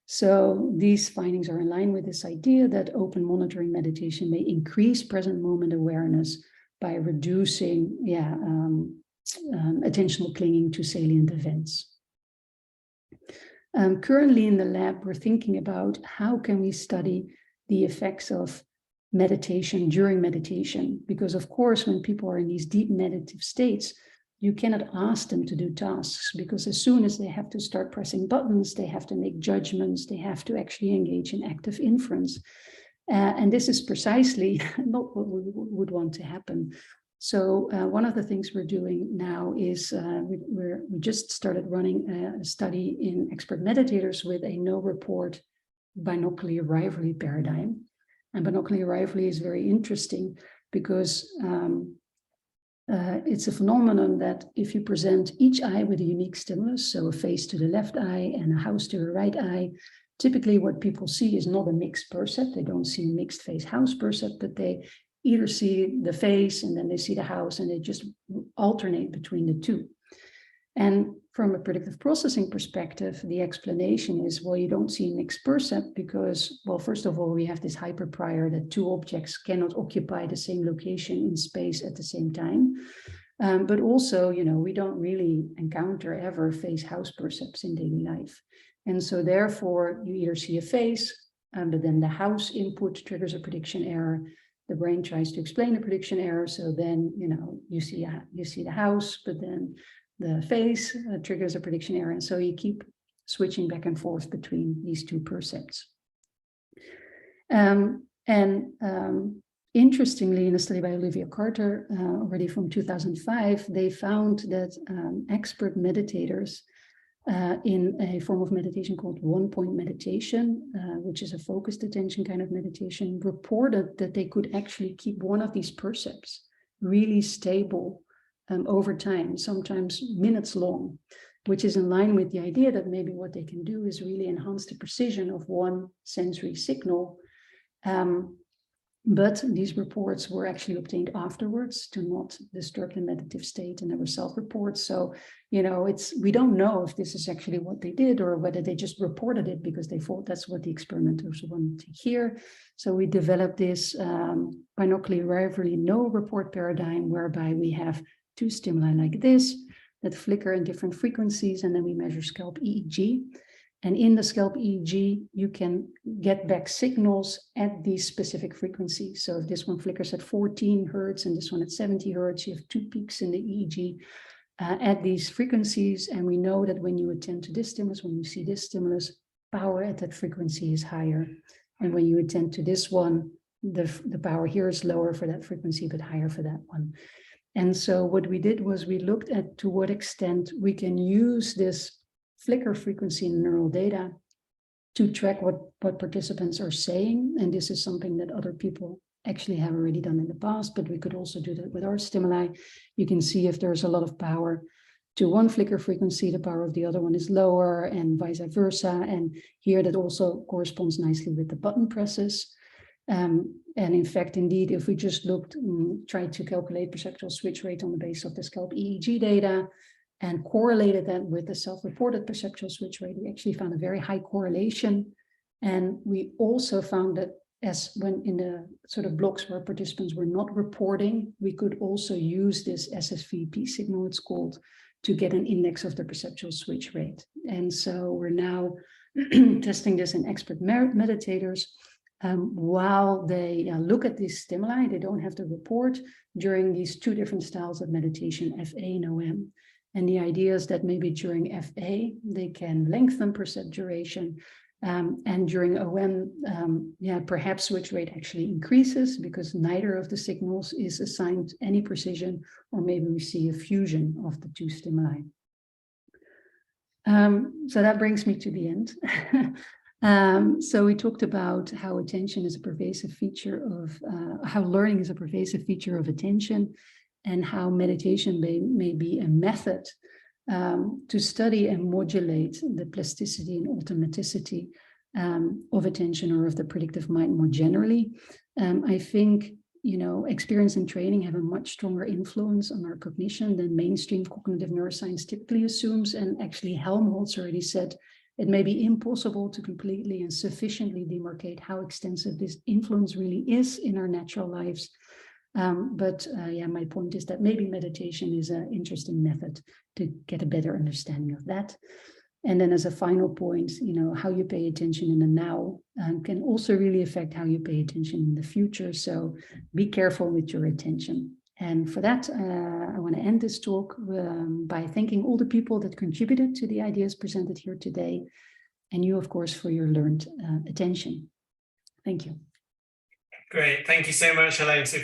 So these findings are in line with this idea that open monitoring meditation may increase present moment awareness by reducing attentional clinging to salient events. Currently in the lab, we're thinking about how can we study the effects of meditation during meditation, because of course, when people are in these deep meditative states, you cannot ask them to do tasks, because as soon as they have to start pressing buttons, they have to make judgments, they have to actually engage in active inference. And this is precisely not what we would want to happen. So one of the things we're doing now is we just started running a study in expert meditators with a no-report binocular rivalry paradigm. And binocular rivalry is very interesting because it's a phenomenon that if you present each eye with a unique stimulus, so a face to the left eye and a house to the right eye, typically what people see is not a mixed percept. They don't see a mixed face house percept, but they either see the face and then they see the house, and they just alternate between the two. And from a predictive processing perspective, the explanation is, well, you don't see a mixed percept because, well, first of all, we have this hyperprior that two objects cannot occupy the same location in space at the same time. But also, we don't really encounter ever face house percepts in daily life. And so therefore, you either see a face, but then the house input triggers a prediction error. The brain tries to explain the prediction error. So then, you see the house, but then the face triggers a prediction error. And so you keep switching back and forth between these two percepts. Interestingly, in a study by Olivia Carter, already from 2005, they found that expert meditators in a form of meditation called one-point meditation, which is a focused attention kind of meditation, reported that they could actually keep one of these percepts really stable over time, sometimes minutes long, which is in line with the idea that maybe what they can do is really enhance the precision of one sensory signal. But these reports were actually obtained afterwards to not disturb the meditative state, and there were self-reports. So, we don't know if this is actually what they did or whether they just reported it because they thought that's what the experimenters wanted to hear. So we developed this binocular rivalry no report paradigm, whereby we have two stimuli like this that flicker in different frequencies, and then we measure scalp EEG. And in the scalp EEG, you can get back signals at these specific frequencies. So if this one flickers at 14 hertz and this one at 70 hertz, you have two peaks in the EEG at these frequencies. And we know that when you attend to this stimulus, when you see this stimulus, power at that frequency is higher. And when you attend to this one, the power here is lower for that frequency, but higher for that one. And so what we did was we looked at to what extent we can use this flicker frequency in neural data to track what participants are saying. And this is something that other people actually have already done in the past, but we could also do that with our stimuli. You can see if there's a lot of power to one flicker frequency, the power of the other one is lower, and vice versa. And here that also corresponds nicely with the button presses. And in fact, indeed, if we just tried to calculate perceptual switch rate on the basis of the scalp EEG data and correlated that with the self-reported perceptual switch rate, we actually found a very high correlation. And we also found that when in the sort of blocks where participants were not reporting, we could also use this SSVP signal, it's called, to get an index of the perceptual switch rate. And so we're now testing this in expert meditators. while they look at these stimuli. They don't have to report during these two different styles of meditation, FA and OM. And the idea is that maybe during FA, they can lengthen percept duration. And during OM, perhaps switch rate actually increases because neither of the signals is assigned any precision, or maybe we see a fusion of the two stimuli. So that brings me to the end. So we talked about how attention is a pervasive feature of, how learning is a pervasive feature of attention, and how meditation may be a method to study and modulate the plasticity and automaticity of attention, or of the predictive mind more generally. I think, experience and training have a much stronger influence on our cognition than mainstream cognitive neuroscience typically assumes. And actually, Helmholtz already said it may be impossible to completely and sufficiently demarcate how extensive this influence really is in our natural lives. My point is that maybe meditation is an interesting method to get a better understanding of that. And then as a final point, how you pay attention in the now can also really affect how you pay attention in the future. So be careful with your attention. And for that, I want to end this talk by thanking all the people that contributed to the ideas presented here today. And you, of course, for your learned attention. Thank you. Great. Thank you so much, Helene. So